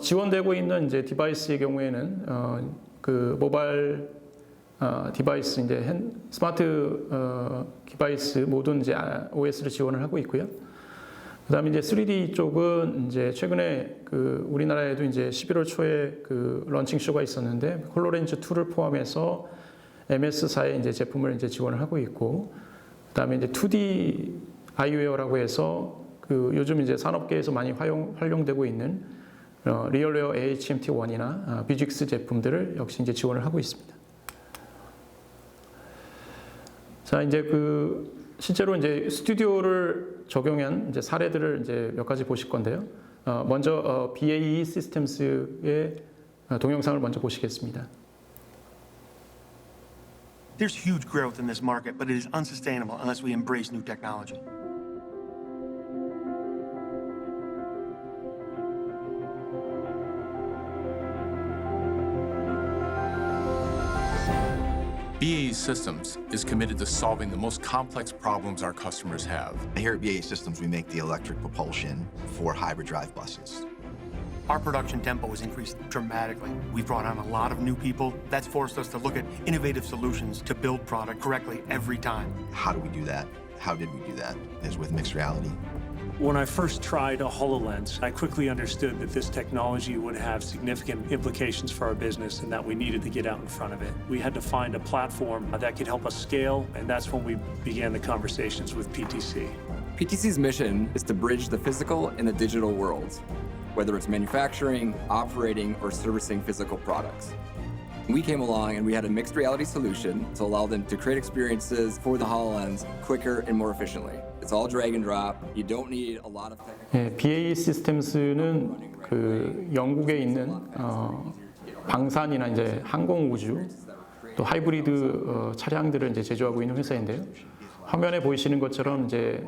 지원되고 있는 이제 디바이스의 경우에는 그 모바일 디바이스 이제 스마트 디바이스 모든 이제 OS를 지원을 하고 있고요. 그다음에 이제 3D 쪽은 이제 최근에 그 우리나라에도 이제 11월 초에 그 런칭 쇼가 있었는데 홀로렌즈 2를 포함해서 MS사의 이제 제품을 이제 지원을 하고 있고, 그다음에 이제 2D 아이웨어라고 해서 그 요즘 이제 산업계에서 많이 활용되고 있는 리얼웨어 AHMT1이나 비직스 제품들을 역시 이제 지원을 하고 있습니다. 자, 이제 그 실제로 이제 스튜디오를 적용한 이제 사례들을 이제 몇 가지 보실 건데요. 먼저 BAE 시스템스의 동영상을 먼저 보시겠습니다. There's huge growth in this market, but it is unsustainable unless we embrace new technology. BAE Systems is committed to solving the most complex problems our customers have. Here at BAE Systems, we make the electric propulsion for hybrid drive buses. Our production tempo has increased dramatically. We've brought on a lot of new people. That's forced us to look at innovative solutions to build product correctly every time. How do we do that? How did we do that? Is with mixed reality. When I first tried a HoloLens, I quickly understood that this technology would have significant implications for our business and that we needed to get out in front of it. We had to find a platform that could help us scale, and that's when we began the conversations with PTC. PTC's mission is to bridge the physical and the digital worlds, whether it's manufacturing, operating, or servicing physical products. We came along and we had a mixed reality solution to allow them to create experiences for the HoloLens quicker and more efficiently. It's all drag and drop. You don't need a lot of technical. BAE 시스템스는 그 영국에 있는 방산이나 이제 항공 우주 또 하이브리드 차량들을 이제 제조하고 있는 회사인데요. 화면에 보이시는 것처럼 이제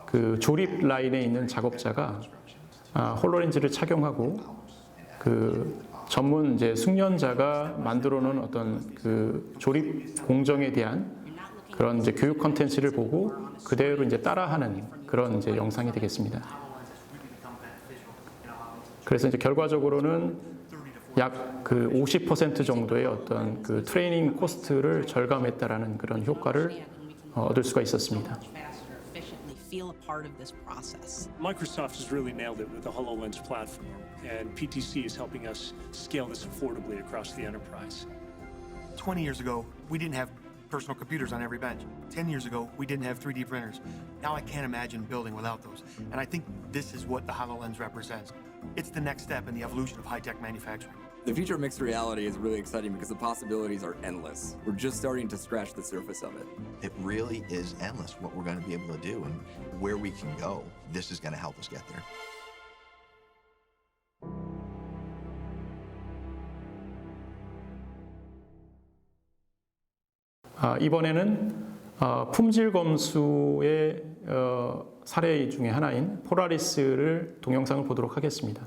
그 조립 라인에 있는 작업자가 홀로렌즈를 착용하고 그 전문 이제 숙련자가 만들어 놓은 어떤 그 조립 공정에 대한 그런 이제 교육 컨텐츠를 보고 그대로 이제 따라하는 그런 이제 영상이 되겠습니다. 그래서 이제 결과적으로는 약 그 50% 정도의 어떤 그 트레이닝 코스트를 절감했다라는 그런 효과를 얻을 수가 있었습니다. Feel a part of this process. Microsoft has really nailed it with the HoloLens platform, and PTC is helping us scale this affordably across the enterprise. 20 years ago, we didn't have personal computers on every bench. 10 years ago, we didn't have 3D printers. Now I can't imagine building without those. And I think this is what the HoloLens represents. It's the next step in the evolution of high-tech manufacturing. The future of mixed reality is really exciting because the possibilities are endless. We're just starting to scratch the surface of it. It really is endless what we're going to be able to do and where we can go. This is going to help us get there. 이번에는 품질 검수의 사례 중에 하나인 폴라리스를 동영상을 보도록 하겠습니다.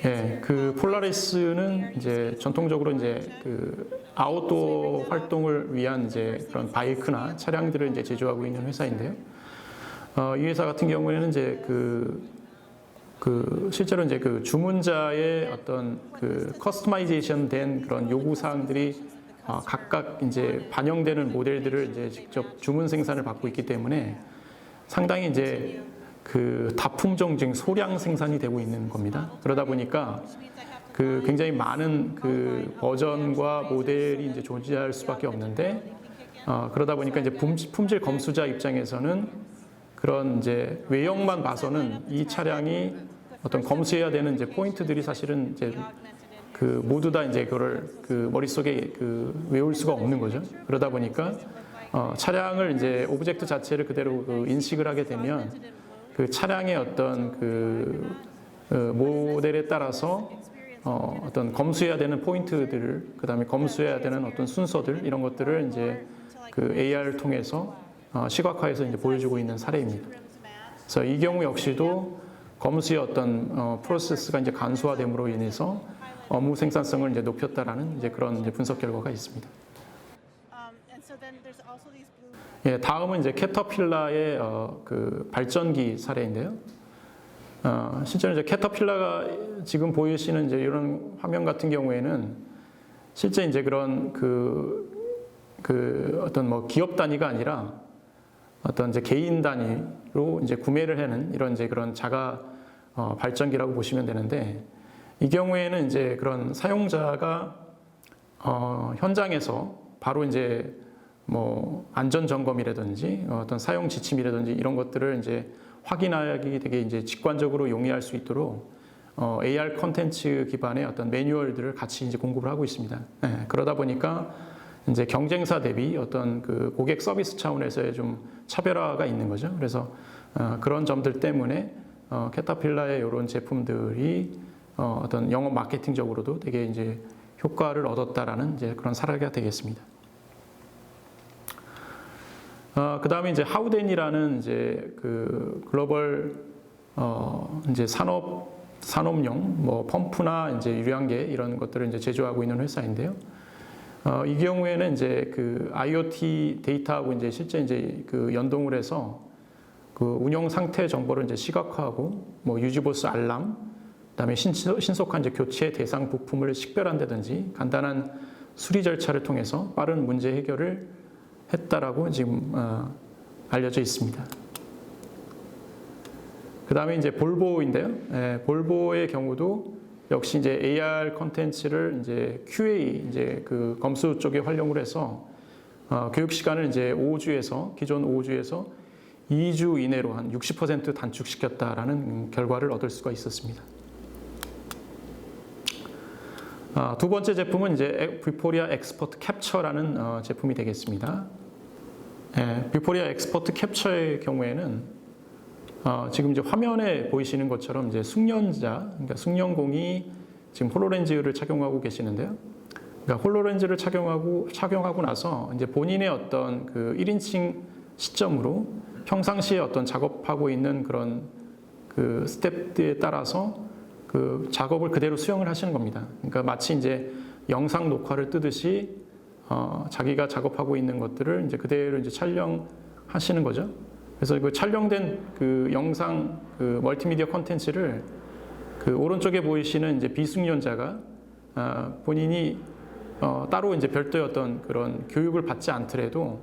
예, 그 폴라리스는 이제 전통적으로 이제 그 아웃도어 활동을 위한 이제 그런 바이크나 차량들을 이제 제조하고 있는 회사인데요. 이 회사 같은 경우에는 이제 그 실제로 이제 그 주문자의 어떤 그 커스터마이제이션 된 그런 요구 사항들이 각각 이제 반영되는 모델들을 이제 직접 주문 생산을 받고 있기 때문에 상당히 이제 그 다품종 즉 소량 생산이 되고 있는 겁니다. 그러다 보니까 그 굉장히 많은 그 버전과 모델이 이제 존재할 수밖에 없는데 그러다 보니까 이제 품질 검수자 입장에서는 그런 이제 외형만 봐서는 이 차량이 어떤 검수해야 되는 이제 포인트들이 사실은 이제 그 모두 다 이제 그거를 그 머릿속에 그 외울 수가 없는 거죠. 그러다 보니까 차량을 이제 오브젝트 자체를 그대로 그 인식을 하게 되면 그 차량의 어떤 그 모델에 따라서 어떤 검수해야 되는 포인트들을 그다음에 검수해야 되는 어떤 순서들 이런 것들을 이제 그 AR을 통해서 시각화해서 이제 보여주고 있는 사례입니다. 그래서 이 경우 역시도 검수의 어떤 프로세스가 이제 간소화됨으로 인해서 업무 생산성을 이제 높였다라는 이제 그런 이제 분석 결과가 있습니다. So then there's also these blue. 예, 다음은 이제 캐터필라의 그 발전기 사례인데요. 실제로 이제 캐터필라가 지금 보이시는 이제 이런 화면 같은 경우에는 실제 이제 그런 그 어떤 뭐 기업 단위가 아니라 어떤 이제 개인 단위로 이제 구매를 하는 이런 이제 그런 자가 발전기라고 보시면 되는데, 이 경우에는 이제 그런 사용자가 현장에서 바로 이제 뭐 안전 점검이라든지 어떤 사용 지침이라든지 이런 것들을 이제 확인하기 되게 이제 직관적으로 용이할 수 있도록 AR 콘텐츠 기반의 어떤 매뉴얼들을 같이 이제 공급을 하고 있습니다. 네, 그러다 보니까 이제 경쟁사 대비 어떤 그 고객 서비스 차원에서의 좀 차별화가 있는 거죠. 그래서 그런 점들 때문에 캐터필라의 이런 제품들이 어떤 영업 마케팅적으로도 되게 이제 효과를 얻었다라는 이제 그런 사례가 되겠습니다. 그 다음에 이제 하우덴이라는 이제 그 글로벌 이제 산업용 뭐 펌프나 이제 유량계 이런 것들을 이제 제조하고 있는 회사인데요. 이 경우에는 이제 그 IoT 데이터하고 이제 실제 이제 그 연동을 해서 그 운영 상태 정보를 이제 시각화하고 뭐 유지보수 알람, 그다음에 신속한 이제 교체 대상 부품을 식별한다든지 간단한 수리 절차를 통해서 빠른 문제 해결을 했다라고 지금 알려져 있습니다. 그 다음에 이제 볼보인데요. 볼보의 경우도 역시 이제 AR 콘텐츠를 이제 QA 이제 그 검수 쪽에 활용을 해서 교육 시간을 이제 5주에서 기존 5주에서 2주 이내로 한 60% 단축시켰다라는 결과를 얻을 수가 있었습니다. 두 번째 제품은 이제 뷰포리아 엑스퍼트 캡처라는 제품이 되겠습니다. 뷰포리아 엑스퍼트 캡처의 경우에는 지금 이제 화면에 보이시는 것처럼 이제 숙련자, 그러니까 숙련공이 지금 홀로렌즈를 착용하고 계시는데요. 그러니까 홀로렌즈를 착용하고 나서 이제 본인의 어떤 그 1인칭 시점으로 평상시에 어떤 작업하고 있는 그런 그 스텝들에 따라서 그 작업을 그대로 수행을 하시는 겁니다. 그러니까 마치 이제 영상 녹화를 뜨듯이 자기가 작업하고 있는 것들을 이제 그대로 이제 촬영하시는 거죠. 그래서 그 촬영된 그 영상 그 멀티미디어 콘텐츠를 그 오른쪽에 보이시는 이제 비숙련자가 본인이 따로 이제 별도의 어떤 그런 교육을 받지 않더라도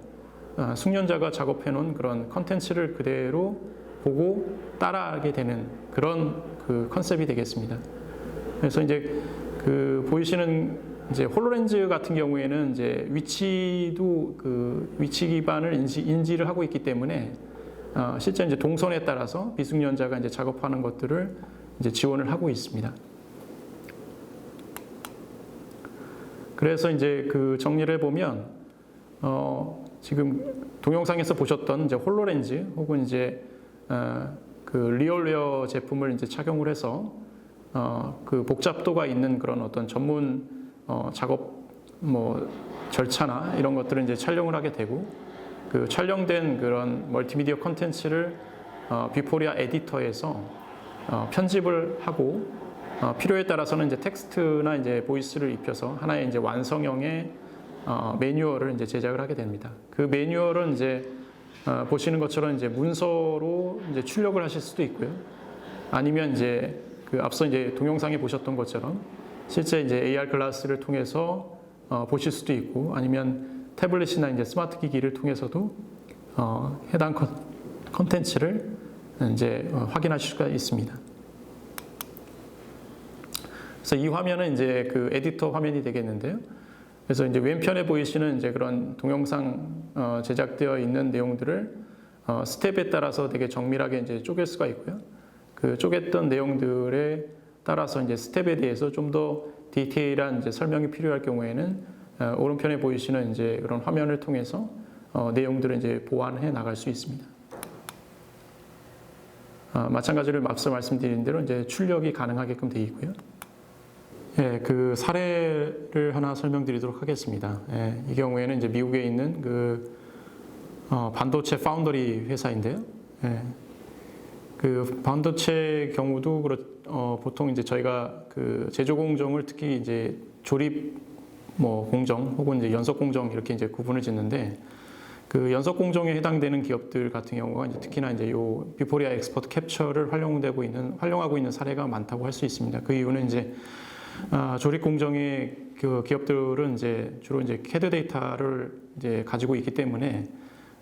숙련자가 작업해 놓은 그런 콘텐츠를 그대로 보고 따라하게 되는 그런 그 컨셉이 되겠습니다. 그래서 이제 그 보이시는 이제 홀로렌즈 같은 경우에는 이제 위치도 그 위치 기반을 인지를 하고 있기 때문에 실제 이제 동선에 따라서 비숙련자가 이제 작업하는 것들을 이제 지원을 하고 있습니다. 그래서 이제 그 정리를 해보면 지금 동영상에서 보셨던 이제 홀로렌즈 혹은 이제 그 리얼웨어 제품을 이제 착용을 해서 그 복잡도가 있는 그런 어떤 전문 작업 뭐 절차나 이런 것들을 이제 촬영을 하게 되고, 그 촬영된 그런 멀티미디어 콘텐츠를 뷰포리아 에디터에서 편집을 하고 필요에 따라서는 이제 텍스트나 이제 보이스를 입혀서 하나의 이제 완성형의 매뉴얼을 이제 제작을 하게 됩니다. 그 매뉴얼은 이제 보시는 것처럼 이제 문서로 이제 출력을 하실 수도 있고요. 아니면 이제 그 앞서 이제 동영상에 보셨던 것처럼 실제 이제 AR 글라스를 통해서 보실 수도 있고, 아니면 태블릿이나 이제 스마트 기기를 통해서도 해당 컨텐츠를 이제 확인하실 수가 있습니다. 그래서 이 화면은 이제 그 에디터 화면이 되겠는데요. 그래서 이제 왼편에 보이시는 이제 그런 동영상 제작되어 있는 내용들을 스텝에 따라서 되게 정밀하게 이제 쪼갤 수가 있고요. 그 쪼갰던 내용들에 따라서 이제 스텝에 대해서 좀 더 디테일한 이제 설명이 필요할 경우에는 오른편에 보이시는 이제 그런 화면을 통해서 내용들을 이제 보완해 나갈 수 있습니다. 마찬가지로 앞서 말씀드린 대로 이제 출력이 가능하게끔 되어 있고요. 예, 그 사례를 하나 설명드리도록 하겠습니다. 예, 이 경우에는 이제 미국에 있는 그 반도체 파운더리 회사인데요. 예, 그 반도체 경우도 보통 이제 저희가 그 제조 공정을 특히 이제 조립 뭐 공정 혹은 이제 연속 공정 이렇게 이제 구분을 짓는데 그 연속 공정에 해당되는 기업들 같은 경우가 이제 특히나 이제 요 비포리아 엑스포트 캡처를 활용하고 있는 사례가 많다고 할 수 있습니다. 그 이유는 이제 조립 공정의 그 기업들은 이제 주로 이제 CAD 데이터를 이제 가지고 있기 때문에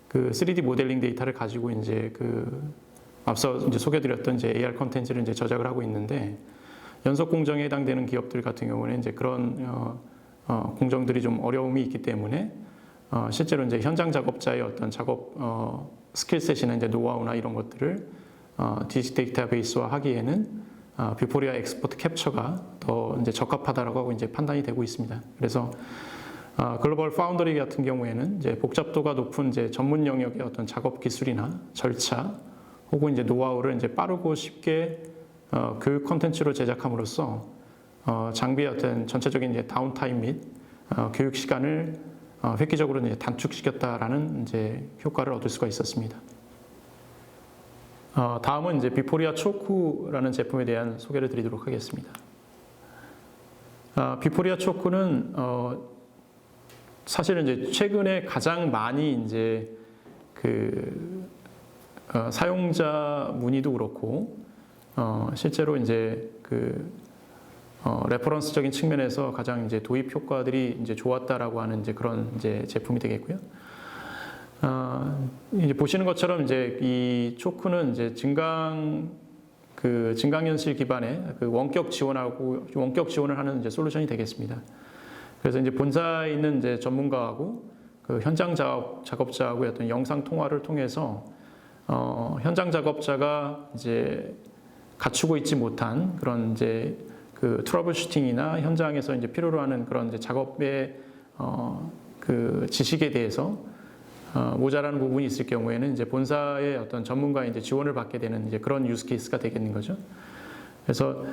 그 3D 모델링 데이터를 가지고 이제 그 앞서 이제 소개드렸던 이제 AR 컨텐츠를 이제 저작을 하고 있는데 연속 공정에 해당되는 기업들 같은 경우는 이제 그런 공정들이 좀 어려움이 있기 때문에 실제로 이제 현장 작업자의 어떤 작업 스킬셋이나 이제 노하우나 이런 것들을 디지털 데이터베이스화 하기에는 비포리아 엑스포트 캡처가 더 이제 적합하다라고 하고 이제 판단이 되고 있습니다. 그래서 글로벌 파운더리 같은 경우에는 이제 복잡도가 높은 이제 전문 영역의 어떤 작업 기술이나 절차 혹은 이제 노하우를 이제 빠르고 쉽게 교육 콘텐츠로 제작함으로써 장비의 어떤 전체적인 이제 다운타임 및 교육 시간을 획기적으로 이제 단축시켰다라는 이제 효과를 얻을 수가 있었습니다. 다음은 이제 비포리아 초크라는 제품에 대한 소개를 드리도록 하겠습니다. 비포리아 초크는 사실은 이제 최근에 가장 많이 이제 그 사용자 문의도 그렇고 실제로 이제 그 레퍼런스적인 측면에서 가장 이제 도입 효과들이 이제 좋았다라고 하는 이제 그런 이제 제품이 되겠고요. 이제 보시는 것처럼 이제 이 초크는 이제 증강현실 기반의 그 원격 지원을 하는 이제 솔루션이 되겠습니다. 그래서 이제 본사에 있는 이제 전문가하고 그 현장 작업자하고의 어떤 영상 통화를 통해서 현장 작업자가 이제 갖추고 있지 못한 그런 이제 그 트러블 슈팅이나 현장에서 이제 필요로 하는 그런 이제 작업의 그 지식에 대해서 모자라는 부분이 있을 경우에는 이제 본사의 어떤 전문가의 이제 지원을 받게 되는 이제 그런 유스 케이스가 되겠는 거죠. 그래서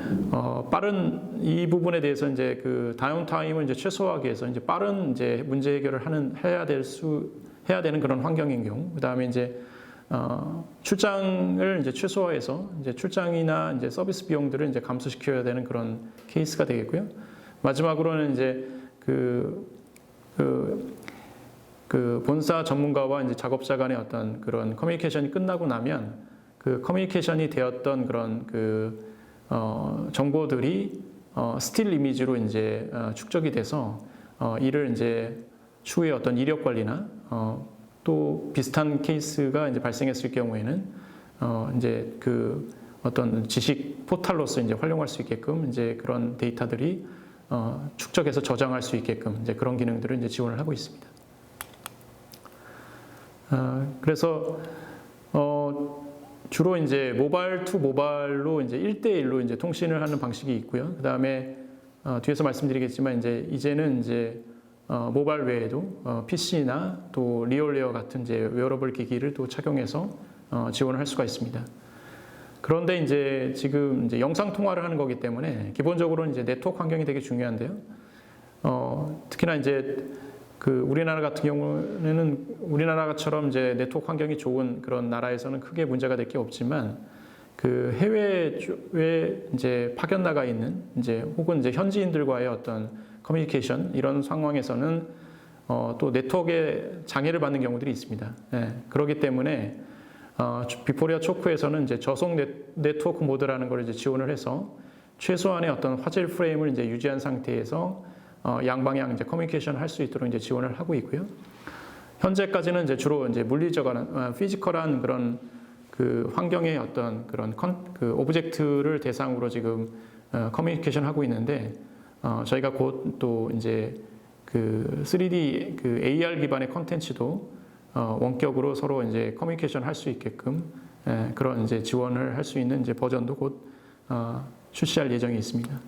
빠른 이 부분에 대해서 이제 그 다운타임을 이제 최소화하기 위해서 이제 빠른 이제 문제 해결을 해야 되는 그런 환경인 경우, 그다음에 이제 출장을 이제 최소화해서 이제 출장이나 이제 서비스 비용들을 이제 감소시켜야 되는 그런 케이스가 되겠고요. 마지막으로는 이제 그 본사 전문가와 이제 작업자 간의 어떤 그런 커뮤니케이션이 끝나고 나면 그 커뮤니케이션이 되었던 그런 그 정보들이 스틸 이미지로 이제 축적이 돼서 이를 이제 추후에 어떤 이력 관리나 또 비슷한 케이스가 이제 발생했을 경우에는 이제 그 어떤 지식 포탈로서 이제 활용할 수 있게끔 이제 그런 데이터들이 축적해서 저장할 수 있게끔 이제 그런 기능들을 이제 지원을 하고 있습니다. 그래서 주로 이제 모바일 투 모바일로 이제 1대1로 이제 통신을 하는 방식이 있고요. 그 다음에 뒤에서 말씀드리겠지만 이제는 이제 모바일 외에도 PC나 또 리얼웨어 같은 이제 웨어러블 기기를 또 착용해서 지원을 할 수가 있습니다. 그런데 이제 지금 이제 영상 통화를 하는 거기 때문에 기본적으로 이제 네트워크 환경이 되게 중요한데요. 특히나 이제 그 우리나라 같은 경우는 우리나라처럼 이제 네트워크 환경이 좋은 그런 나라에서는 크게 문제가 될 게 없지만 그 해외에 이제 파견 나가 있는 이제 혹은 이제 현지인들과의 어떤 커뮤니케이션 이런 상황에서는 또 네트워크에 장애를 받는 경우들이 있습니다. 네, 그렇기 때문에 비포리아 초크에서는 이제 저속 네트워크 모드라는 걸 이제 지원을 해서 최소한의 어떤 화질 프레임을 이제 유지한 상태에서 양방향 이제 커뮤니케이션을 할 수 있도록 이제 지원을 하고 있고요. 현재까지는 이제 주로 이제 물리적인 피지컬한 그런 그 환경의 어떤 그런 그 오브젝트를 대상으로 지금 커뮤니케이션 하고 있는데 저희가 곧 또 이제 그 3D 그 AR 기반의 컨텐츠도 원격으로 서로 이제 커뮤니케이션 할 수 있게끔 그런 이제 지원을 할 수 있는 이제 버전도 곧 출시할 예정이 있습니다.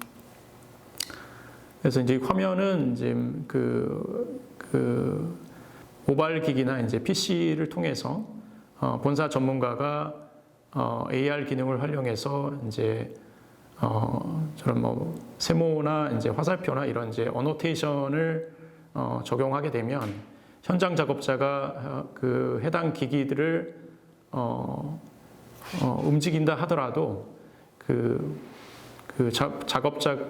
그래서 이제 화면은 이제 그 모바일 기기나 이제 PC를 통해서 본사 전문가가 AR 기능을 활용해서 이제 저런 뭐 세모나 이제 화살표나 이런 이제 어노테이션을 적용하게 되면 현장 작업자가 그 해당 기기들을 움직인다 하더라도 그 그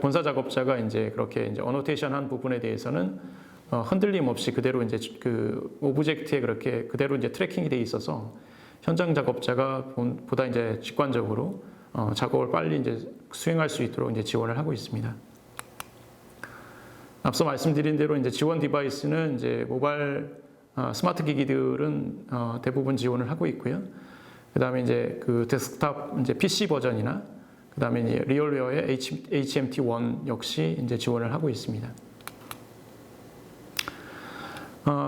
본사 작업자가 이제 그렇게 이제 어노테이션한 부분에 대해서는 흔들림 없이 그대로 이제 그 오브젝트에 그렇게 그대로 이제 트래킹이 돼 있어서 현장 작업자가 보다 이제 직관적으로 작업을 빨리 이제 수행할 수 있도록 이제 지원을 하고 있습니다. 앞서 말씀드린 대로 이제 지원 디바이스는 이제 모바일 스마트 기기들은 대부분 지원을 하고 있고요. 그다음에 이제 그 데스크탑 이제 PC 버전이나 그다음에 이제 리얼웨어의 HMT1 역시 이제 지원을 하고 있습니다.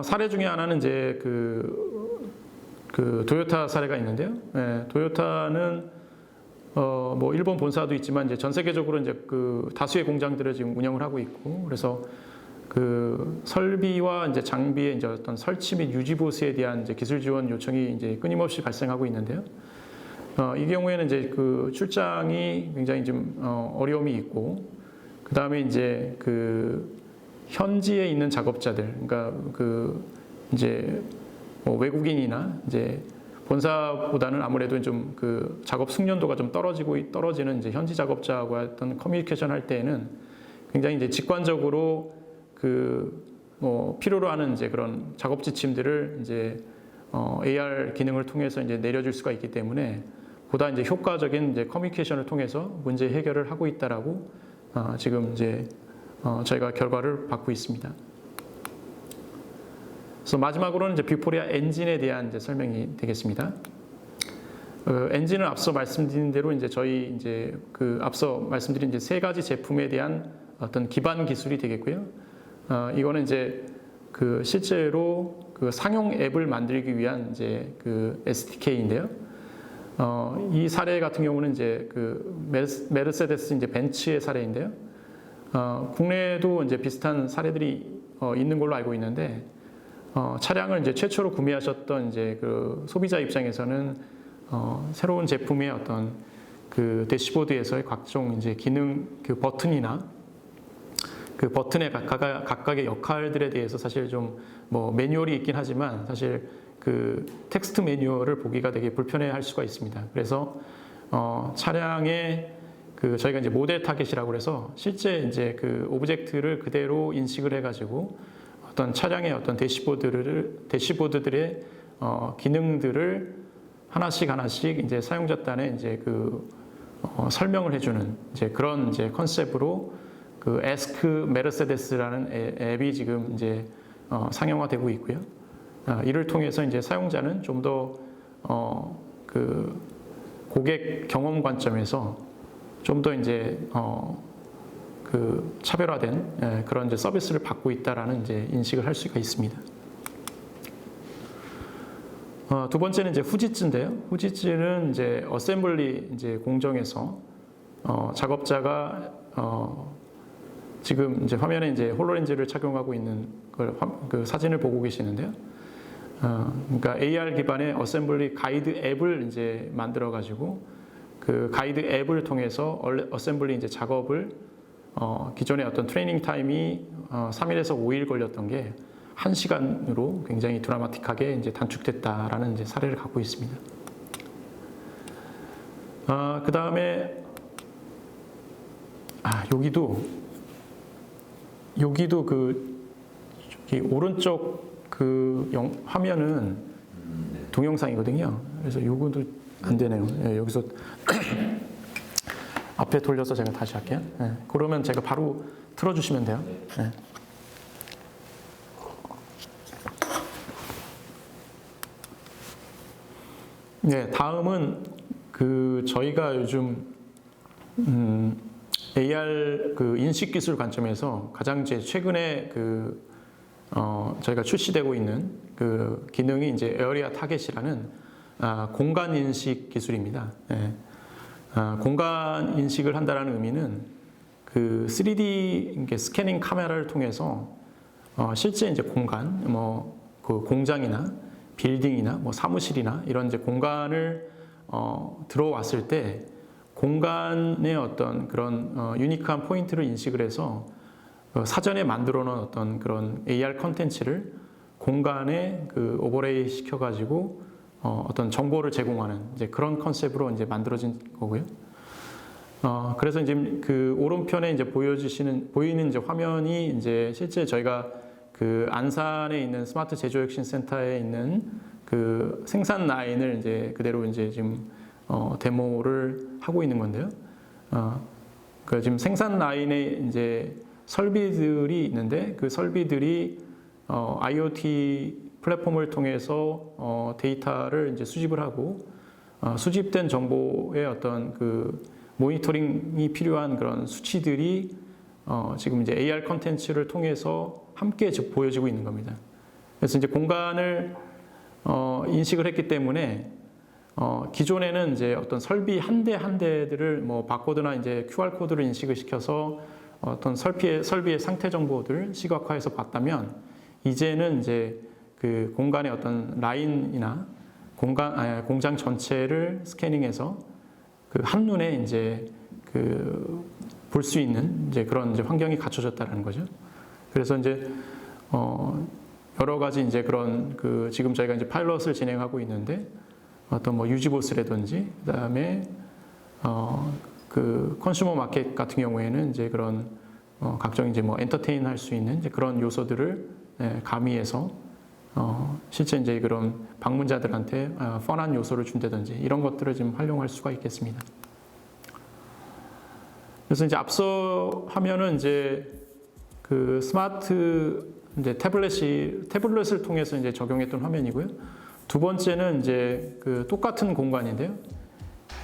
사례 중에 하나는 이제 그 토요타 사례가 있는데요. 네, 토요타는 뭐 일본 본사도 있지만 이제 전 세계적으로 이제 그 다수의 공장들을 지금 운영을 하고 있고, 그래서 그 설비와 이제 장비의 이제 어떤 설치 및 유지 보수에 대한 이제 기술 지원 요청이 이제 끊임없이 발생하고 있는데요. 이 경우에는 이제 그 출장이 굉장히 좀 어려움이 있고, 그 다음에 이제 그 현지에 있는 작업자들, 그러니까 그 이제 뭐 외국인이나 이제 본사보다는 아무래도 좀 그 작업 숙련도가 좀 떨어지는 이제 현지 작업자와 어떤 커뮤니케이션 할 때에는 굉장히 이제 직관적으로 그 뭐 필요로 하는 이제 그런 작업 지침들을 이제 AR 기능을 통해서 이제 내려줄 수가 있기 때문에 보다 이제 효과적인 이제 커뮤니케이션을 통해서 문제 해결을 하고 있다라고 지금 이제 저희가 결과를 받고 있습니다. 그래서 마지막으로는 이제 뷰포리아 엔진에 대한 이제 설명이 되겠습니다. 엔진은 앞서 말씀드린 대로 이제 저희 이제 그 앞서 말씀드린 이제 세 가지 제품에 대한 어떤 기반 기술이 되겠고요. 이거는 이제 그 실제로 그 상용 앱을 만들기 위한 이제 그 SDK인데요. 이 사례 같은 경우는 이제 그 메르세데스 이제 벤츠의 사례인데요. 국내에도 이제 비슷한 사례들이 있는 걸로 알고 있는데, 차량을 이제 최초로 구매하셨던 이제 그 소비자 입장에서는 새로운 제품의 어떤 그 대시보드에서의 각종 이제 기능 그 버튼이나 그 버튼의 각각의 역할들에 대해서 사실 좀 뭐 매뉴얼이 있긴 하지만 사실 그 텍스트 매뉴얼을 보기가 되게 불편해할 수가 있습니다. 그래서 차량의 그 저희가 이제 모델 타겟이라고 해서 실제 이제 그 오브젝트를 그대로 인식을 해가지고 어떤 차량의 어떤 대시보드들의 기능들을 하나씩 이제 사용자단에 이제 그 설명을 해주는 이제 그런 이제 컨셉으로 그 에스크 메르세데스라는 앱이 지금 이제 상용화되고 있고요. 이를 통해서 이제 사용자는 좀 더 그 고객 경험 관점에서 좀 더 이제 그 차별화된 그런 이제 서비스를 받고 있다라는 이제 인식을 할 수가 있습니다. 두 번째는 이제 후지츠인데요. 후지츠는 이제 어셈블리 이제 공정에서 작업자가 지금 이제 화면에 이제 홀로렌즈를 착용하고 있는 걸 그 사진을 보고 계시는데요. 그러니까 AR 기반의 어셈블리 가이드 앱을 이제 만들어 가지고 그 가이드 앱을 통해서 어셈블리 이제 작업을 기존의 어떤 트레이닝 타임이 3일에서 5일 걸렸던 게 1시간으로 굉장히 드라마틱하게 이제 단축됐다라는 이제 사례를 갖고 있습니다. 그 다음에 여기도 그 저기 오른쪽 그 화면은 동영상이거든요. 그래서 요것도 안 되네요. 예, 여기서 앞에 돌려서 제가 다시 할게요. 예, 그러면 제가 바로 틀어주시면 돼요. 예. 네, 다음은 그 저희가 요즘 AR 그 인식 기술 관점에서 가장 최근에 그 저희가 출시되고 있는 그 기능이 이제 에어리아 타겟이라는 공간 인식 기술입니다. 예. 공간 인식을 한다라는 의미는 그 3D 스캐닝 카메라를 통해서 실제 이제 공간, 뭐 그 공장이나 빌딩이나 뭐 사무실이나 이런 이제 공간을 들어왔을 때 공간의 어떤 그런 유니크한 포인트를 인식을 해서 사전에 만들어 놓은 어떤 그런 AR 컨텐츠를 공간에 그 오버레이 시켜가지고 어떤 정보를 제공하는 이제 그런 컨셉으로 이제 만들어진 거고요. 그래서 지금 그 오른편에 이제 보이는 이제 화면이 이제 실제 저희가 그 안산에 있는 스마트 제조혁신센터에 있는 그 생산 라인을 이제 그대로 이제 지금 데모를 하고 있는 건데요. 그 지금 생산 라인에 이제 설비들이 있는데 그 설비들이 IoT 플랫폼을 통해서 데이터를 이제 수집을 하고 수집된 정보의 어떤 그 모니터링이 필요한 그런 수치들이 지금 이제 AR 컨텐츠를 통해서 함께 보여지고 있는 겁니다. 그래서 이제 공간을 인식을 했기 때문에 기존에는 이제 어떤 설비 한 대 한 대들을 뭐 바코드나 이제 QR 코드를 인식을 시켜서 어떤 설비의 상태 정보들을 시각화해서 봤다면 이제는 이제 그 공간의 어떤 라인이나 공장 전체를 스캐닝해서 그 한눈에 이제 그 볼 수 있는 이제 그런 이제 환경이 갖춰졌다는 거죠. 그래서 이제 여러 가지 이제 그런 그 지금 저희가 이제 파일럿을 진행하고 있는데 어떤 뭐 유지보스라든지 그다음에 그 컨슈머 마켓 같은 경우에는 이제 그런 각종 이제 뭐 엔터테인 할 수 있는 이제 그런 요소들을 가미해서 실제 이제 그런 방문자들한테 펀한 요소를 준다든지 이런 것들을 지금 활용할 수가 있겠습니다. 그래서 이제 앞서 화면은 이제 그 스마트 이제 태블릿을 통해서 이제 적용했던 화면이고요. 두 번째는 이제 그 똑같은 공간인데요.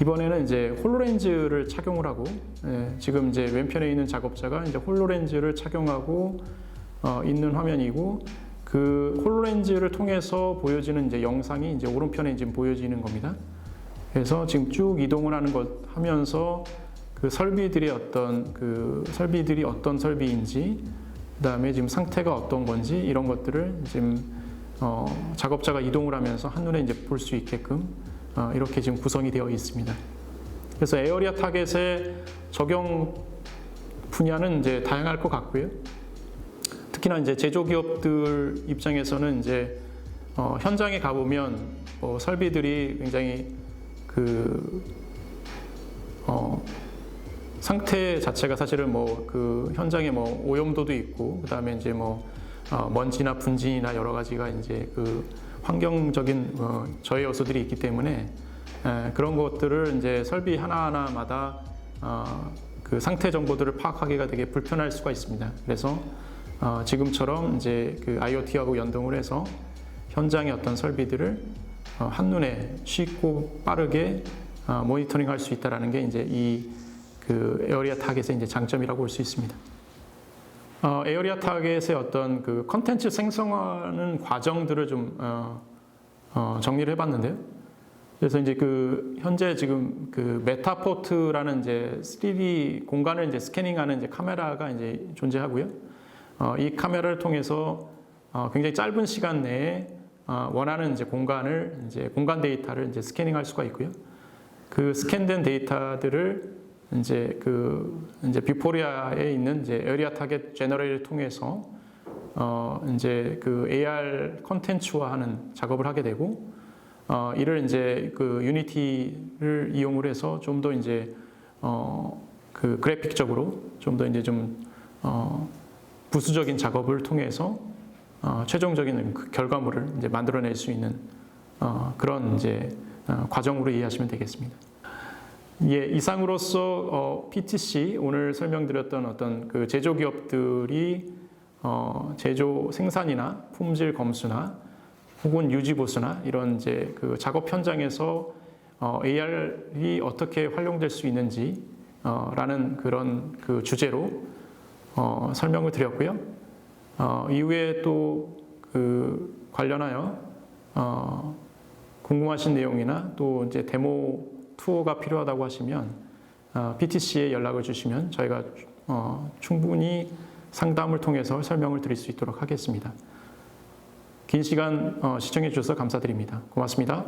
이번에는 이제 홀로렌즈를 착용을 하고 지금 이제 왼편에 있는 작업자가 이제 홀로렌즈를 착용하고 있는 화면이고 그 홀로렌즈를 통해서 보여지는 이제 영상이 이제 오른편에 지금 보여지는 겁니다. 그래서 지금 쭉 이동을 하면서 그 설비들이 어떤 설비인지 그다음에 지금 상태가 어떤 건지 이런 것들을 지금 작업자가 이동을 하면서 한눈에 이제 볼 수 있게끔 이렇게 지금 구성이 되어 있습니다. 그래서 에어리어 타겟의 적용 분야는 이제 다양할 것 같고요. 특히나 이제 제조기업들 입장에서는 이제 현장에 가보면 설비들이 굉장히 상태 자체가 사실은 뭐 그 현장에 뭐 오염도도 있고 그다음에 이제 뭐 먼지나 분진이나 여러 가지가 이제 그 환경적인 저해 요소들이 있기 때문에 그런 것들을 이제 설비 하나하나마다 그 상태 정보들을 파악하기가 되게 불편할 수가 있습니다. 그래서 지금처럼 이제 그 IoT하고 연동을 해서 현장의 어떤 설비들을 한눈에 쉽고 빠르게 모니터링할 수 있다라는 게 이제 이 그 에어리어 타겟의 이제 장점이라고 볼 수 있습니다. 에어리어 타겟의 어떤 그 컨텐츠 생성하는 과정들을 좀 정리를 해봤는데요. 그래서 이제 그 현재 지금 그 메타포트라는 이제 3D 공간을 이제 스캐닝하는 이제 카메라가 이제 존재하고요. 이 카메라를 통해서 굉장히 짧은 시간 내에 원하는 이제 공간 데이터를 이제 스캐닝할 수가 있고요. 그 스캔된 데이터들을 이제 뷰포리아에 있는 이제 에어리어 타겟 제너레이를 통해서 이제 그 AR 컨텐츠화하는 작업을 하게 되고 이를 이제 그 유니티를 이용을 해서 좀 더 이제 그 그래픽적으로 좀 더 이제 좀 부수적인 작업을 통해서 최종적인 그 결과물을 이제 만들어낼 수 있는 그런 이제 과정으로 이해하시면 되겠습니다. 예, 이상으로서 PTC 오늘 설명드렸던 어떤 그 제조기업들이 제조 생산이나 품질 검수나 혹은 유지 보수나 이런 이제 그 작업 현장에서 AR이 어떻게 활용될 수 있는지 라는 그런 그 주제로 설명을 드렸고요. 이후에 또 그 관련하여 궁금하신 내용이나 또 이제 데모 투어가 필요하다고 하시면 PTC에 연락을 주시면 저희가 충분히 상담을 통해서 설명을 드릴 수 있도록 하겠습니다. 긴 시간 시청해 주셔서 감사드립니다. 고맙습니다.